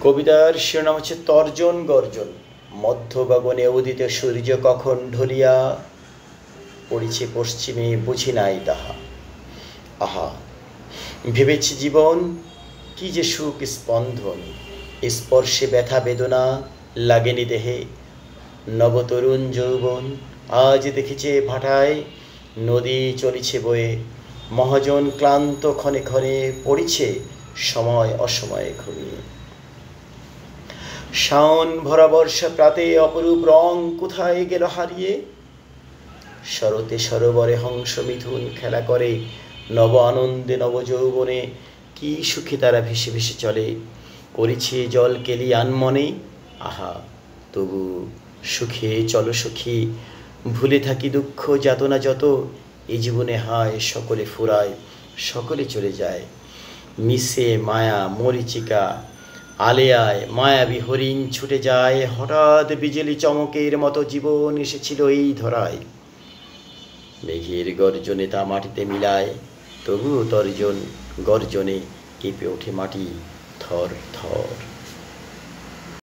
কবিতার শিরোনাম হচ্ছে তর্জন গর্জন। মধ্য গগনে উদিত সূর্য কখন ঢলিয়া পড়িছে পশ্চিমে, বুঝি নাই তাহা। আহা, ভেবেছি জীবন কি যে সুখ স্পন্দন, স্পর্শে ব্যথা বেদনা লাগেনি দেহে। নবতরুণ যৌবন আজ দেখেছে ভাটায়, নদী চলিছে বয়ে। মহাজন ক্লান্ত ক্ষণে ক্ষণে পড়িছে সময় অসময়ে ঘুমিয়ে। শাওন ভরা বর্ষা প্রাতে অপরূপ রং কোথায় গেল হারিয়ে। শরতে সরোবরে হংস মিথুন খেলা করে, নব আনন্দে নব যৌবনে কি সুখে তারা ভেসে ভেসে চলে। করেছে জল কেলি আনমনে, আহা তবু সুখে চলো সখী। ভুলে থাকি দুঃখ যাতনা যত, এ জীবনে হায় সকলে ফুরায়, সকলে চলে যায়। মিশে মায়া মরিচিকা আলেয়ায়, মায়াবী হরিণ ছুটে যায়। হঠাৎ বিজলি চমকের মতো জীবন এসেছিল এই ধরায়। মেঘের গর্জনে তা মাটিতে মিলায়, তবুও তর্জন গর্জনে কেঁপে ওঠে মাটি থর থর।